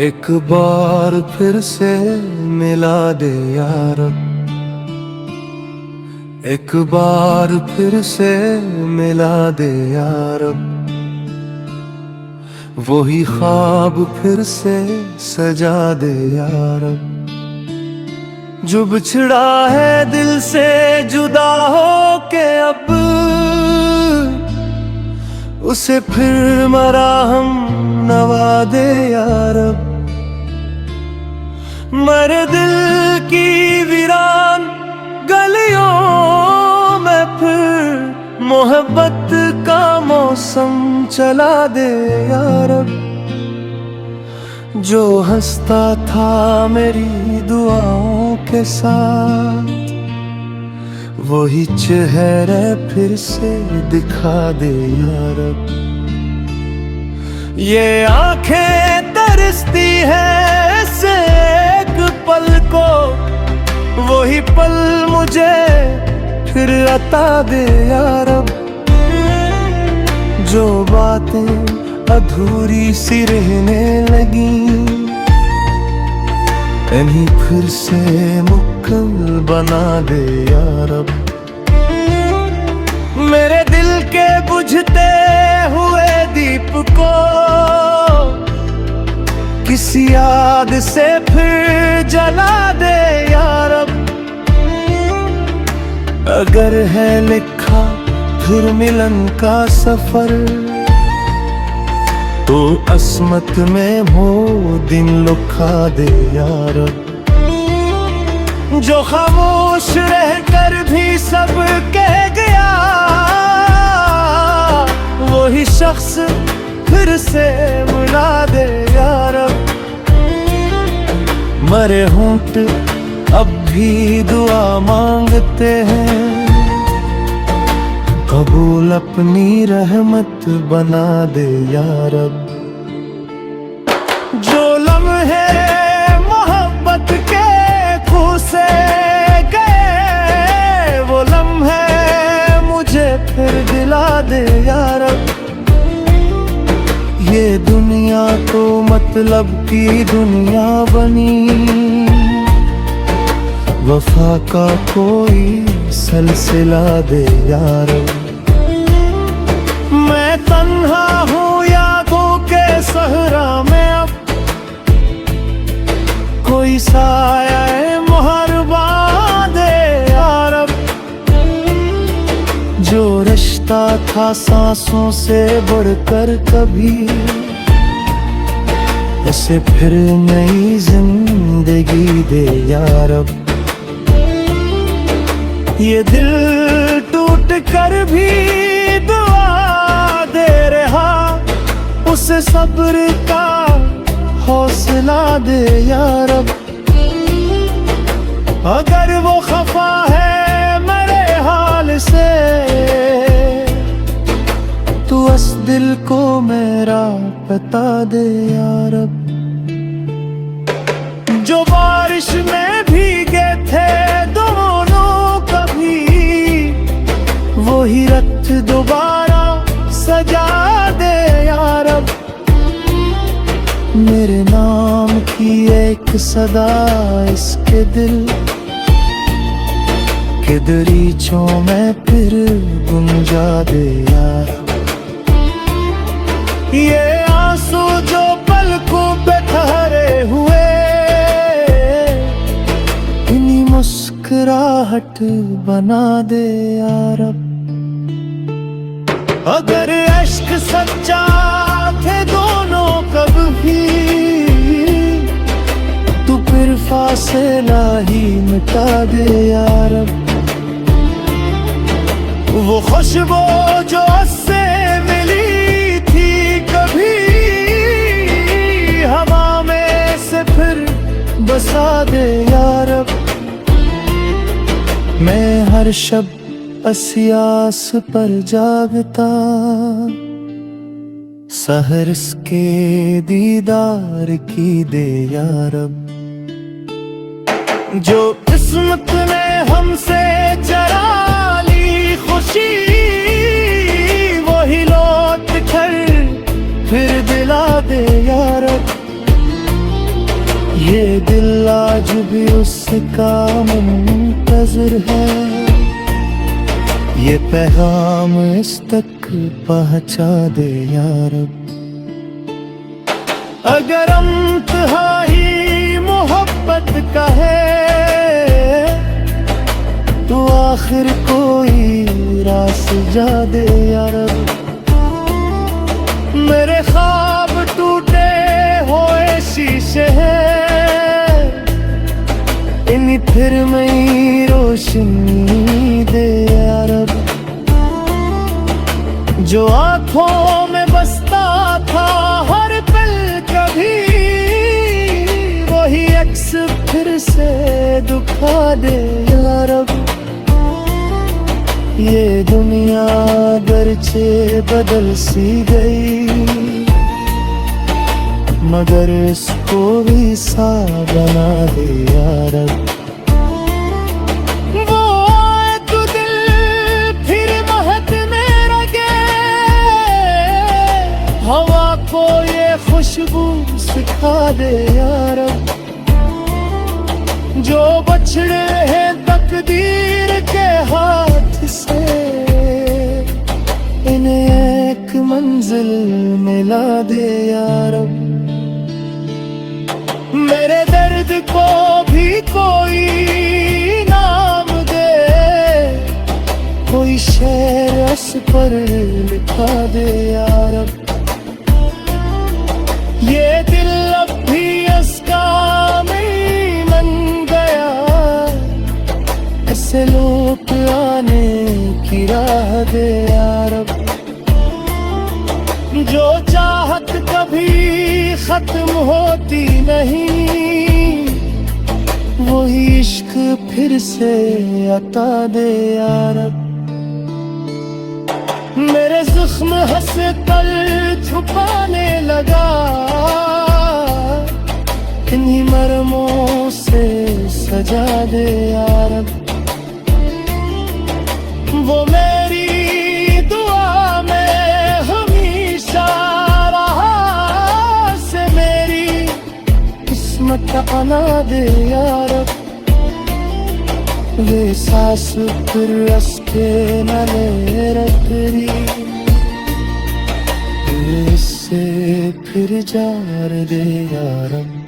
एक बार फिर से मिला दे यार, एक बार फिर से मिला दे यार, वही ख्वाब फिर से सजा दे यार। जो बिछड़ा है दिल से जुदा हो के अब, उसे फिर मरहम नवा दे यार। मेरे दिल की वीरान गलियों में फिर मोहब्बत का मौसम चला दे यार। जो हंसता था मेरी दुआओं के साथ, वही चेहरे फिर से दिखा दे यार। ये आंखें तरसती है से एक पल को, वही पल मुझे फिर अता दे यार। जो बातें अधूरी सी रहने लगी, इन्हीं फिर से मुकम्मल बना दे यार। मेरे दिल के बुझते हुए दीप को किसी याद से फिर जला दे यार। अगर है लिखा फिर मिलन का सफर, तो अस्मत में हो दिन लुका दे यार। जो खामोश रहकर भी सब कह गया, वही शख्स फिर से मिला दे यार। मरे होंठ अब भी दुआ मांगते हैं, कबूल अपनी रहमत बना दे यार। जो लम्हे मोहब्बत के खू से गए, वो लम्हे मुझे फिर दिला दे यार। ये दुनिया तो मतलब की दुनिया बनी, वफा का कोई सिलसिला दे यार। मैं तन्हा हूँ यादों के सहरा में, अब कोई साया मुहरबा दे यार। जो रिश्ता था सांसों से बढ़कर कभी, उसे फिर नई जिंदगी दे यार। ये दिल टूट कर भी दुआ दे रहा, उसे सब्र का हौसला दे यार। अगर वो खफा है मेरे हाल से, तू उस दिल को मेरा बता दे यार। जो बारिश में भीगे थे दोनों कभी, वही रथ दोबारा सजा दे यार। मेरे नाम की एक सदा इसके दिल के दरीचों में फिर गुंजा दे यार। ये आंसू जो पलकों पे ठहरे हुए, इन्हीं मुस्कुराहट बना दे यार। अगर इश्क सच्चा थे दोनों कभी, तू फिर फासला ही मिटा दे यार। वो खुशबू जो उससे मिली थी कभी, हवा में से फिर बसा दे यार। मैं हर शब असियास पर जागता, सहर इसके दीदार की दे यार। जो किस्मत ने हमसे चरा ली खुशी, वही लौट कर फिर दिला दे यार। भी उसका मुंतज़िर है। ये पैगाम इस तक पहुंचा दे या रब। अगर इंतहा ही मोहब्बत का है तो आखिर कोई रास जा दे या रब। मेरे ख्वाब टूटे हुए शीशे हैं, इन्हीं फिर में रोशनी दे या रब। जो आंखों में बसता था हर पल कभी, वही अक्स फिर से दिखा दे या रब। ये दुनिया अगरचे बदल सी गई, मगर इसको भी सा बना दे या रब। वो आए तो दिल फिर महकने लगे, हवा को ये खुशबू सिखा दे या रब। जो बछड़े हैं तकदीर के हाथ से, इन्हें एक मंजिल मिला दे या रब। मेरे दर्द को भी कोई नाम दे, कोई शेर उस पर लिखा दे या रब। ये दिल अब भी उसका नहीं मन गया, ऐसे लोग आने की राह दे या रब। जो चाहत कभी खत्म होती नहीं, वही इश्क फिर से अता दे या रब। मेरे ज़ख्म हंसे तल छुपाने लगा, इन्हीं मरमों से सजा दे या रब। वो मेरी दुआ में हमेशा रहा, से मेरी किस्मत बना दे या रब। वे सांस फिर रस्ते न ले रखरी, इससे फिर जार दे या रब।